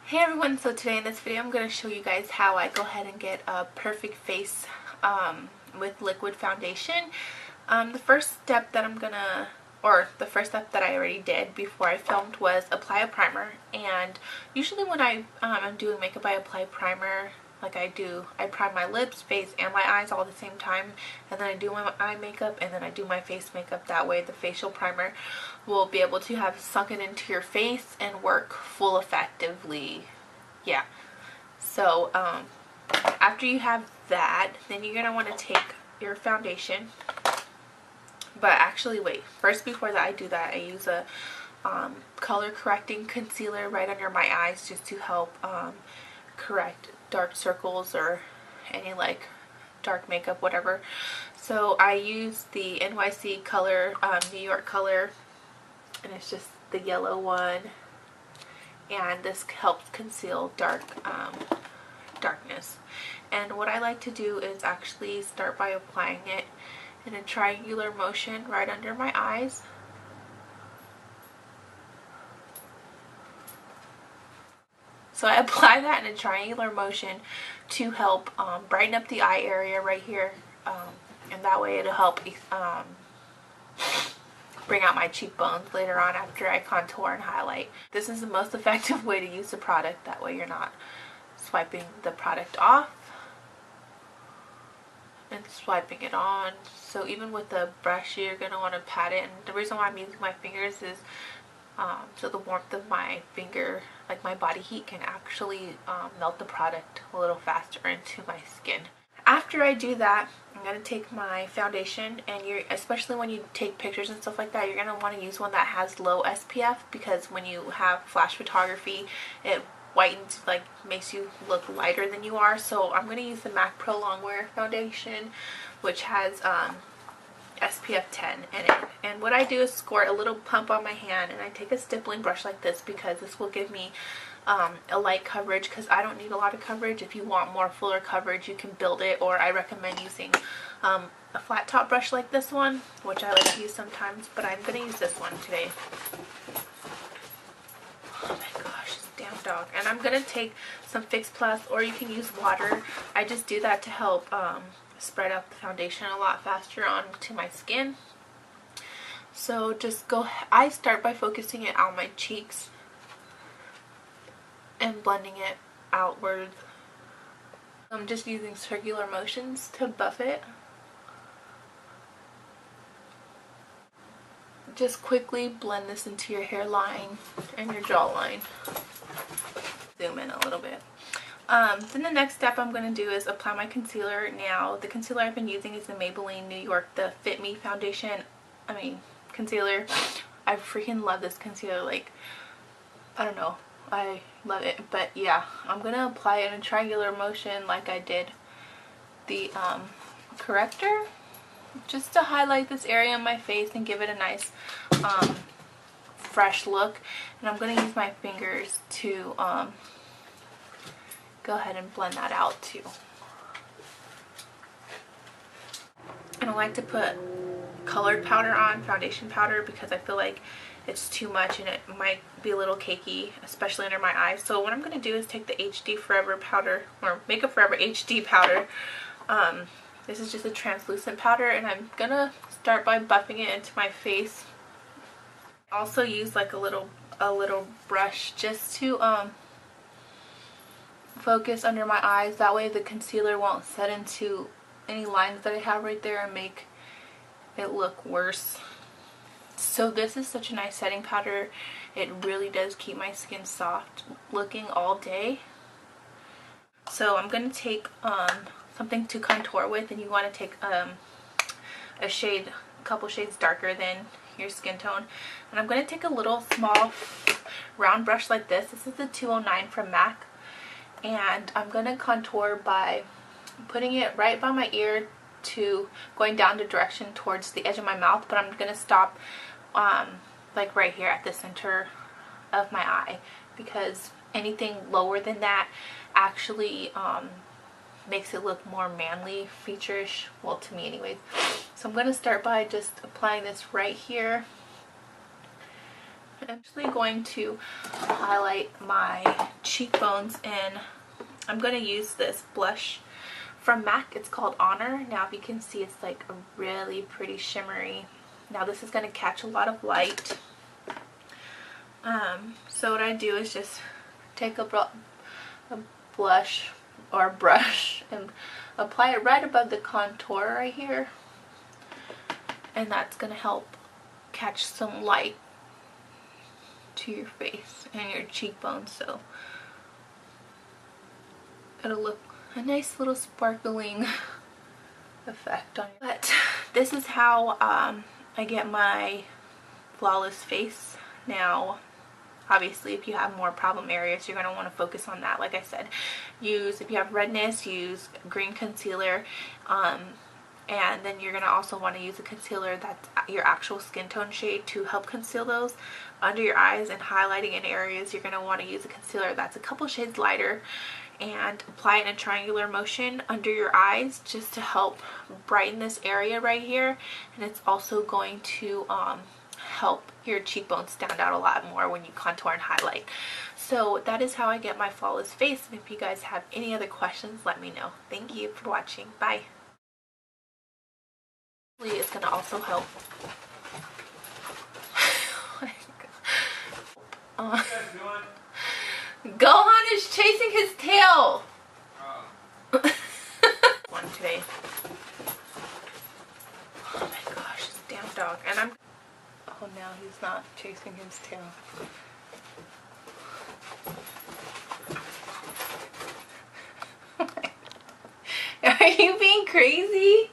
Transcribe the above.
Hey everyone, so today in this video I'm going to show you guys how I go ahead and get a perfect face with liquid foundation. The first step that the first step that I already did before I filmed was apply a primer. And usually when I'm doing makeup, I apply primer like I prime my lips, face, and my eyes all at the same time, and then I do my eye makeup, and then I do my face makeup. That way the facial primer will be able to have sunken into your face and work full effectively. Yeah. So after you have that, then you're going to want to take your foundation. But actually, wait. First, before that I do that, I use a color correcting concealer right under my eyes just to help correct dark circles or any like dark makeup, whatever. So I use the NYC color, New York color, and it's just the yellow one, and this helps conceal darkness. And what I like to do is actually start by applying it in a triangular motion right under my eyes. So I apply that in a triangular motion to help brighten up the eye area right here, and that way it'll help bring out my cheekbones later on after I contour and highlight. This is the most effective way to use the product. That way you're not swiping the product off and swiping it on. So even with the brush, you're going to want to pat it. And the reason why I'm using my fingers is so the warmth of my finger, like my body heat, can actually melt the product a little faster into my skin. After I do that, I'm going to take my foundation, and especially when you take pictures and stuff like that, you're going to want to use one that has low SPF, because when you have flash photography, it whitens, like makes you look lighter than you are. So I'm going to use the MAC Pro Longwear foundation, which has SPF 10 in it. And what I do is squirt a little pump on my hand, and I take a stippling brush like this because this will give me a light coverage, because I don't need a lot of coverage. If you want more fuller coverage, you can build it, or I recommend using a flat top brush like this one, which I like to use sometimes, but I'm going to use this one today. Oh my gosh, this damn dog. And I'm going to take some Fix Plus, or you can use water. I just do that to help spread out the foundation a lot faster onto my skin. So I start by focusing it on my cheeks and blending it outwards. I'm just using circular motions to buff it. Just quickly blend this into your hairline and your jawline. Zoom in a little bit. Then the next step I'm going to do is apply my concealer. Now, the concealer I've been using is the Maybelline New York, the Fit Me concealer. I freaking love this concealer. Like, I don't know. I love it. But yeah, I'm going to apply it in a triangular motion like I did the corrector, just to highlight this area on my face and give it a nice fresh look. And I'm going to use my fingers to go ahead and blend that out too. I don't like to put colored powder on, foundation powder, because I feel like it's too much and it might be a little cakey, especially under my eyes. So what I'm going to do is take the HD Forever powder, or Makeup Forever HD powder. This is just a translucent powder, and I'm going to start by buffing it into my face. I also use like a little brush just to focus under my eyes. That way the concealer won't set into any lines that I have right there and make it look worse. So this is such a nice setting powder. It really does keep my skin soft looking all day. So I'm going to take something to contour with, and you want to take a couple shades darker than your skin tone. And I'm going to take a little small round brush like this. This is the 209 from MAC. And I'm going to contour by putting it right by my ear to going down the direction towards the edge of my mouth, but I'm going to stop like right here at the center of my eye, because anything lower than that actually makes it look more manly, feature-ish, well, to me anyways. So I'm going to start by just applying this right here I'm actually going to highlight my cheekbones, and I'm going to use this blush from MAC. It's called Honor. Now if you can see, it's like a really pretty shimmery. Now this is going to catch a lot of light. So what I do is just take a blush or brush and apply it right above the contour right here, and that's going to help catch some light to your face and your cheekbones, so it'll look a nice little sparkling effect on it. But this is how I get my flawless face. Now obviously if you have more problem areas, you're going to want to focus on that. Like I said, if you have redness, use green concealer, and then you're going to also want to use a concealer that's your actual skin tone shade to help conceal those under your eyes. And highlighting in areas, you're going to want to use a concealer that's a couple shades lighter and apply it in a triangular motion under your eyes just to help brighten this area right here. And it's also going to help your cheekbones stand out a lot more when you contour and highlight. So that is how I get my flawless face, and if you guys have any other questions, let me know. Thank you for watching. Bye. It's going to also help Gohan is chasing his tail. One today. Oh my gosh, this damn dog. And oh, now he's not chasing his tail. Are you being crazy?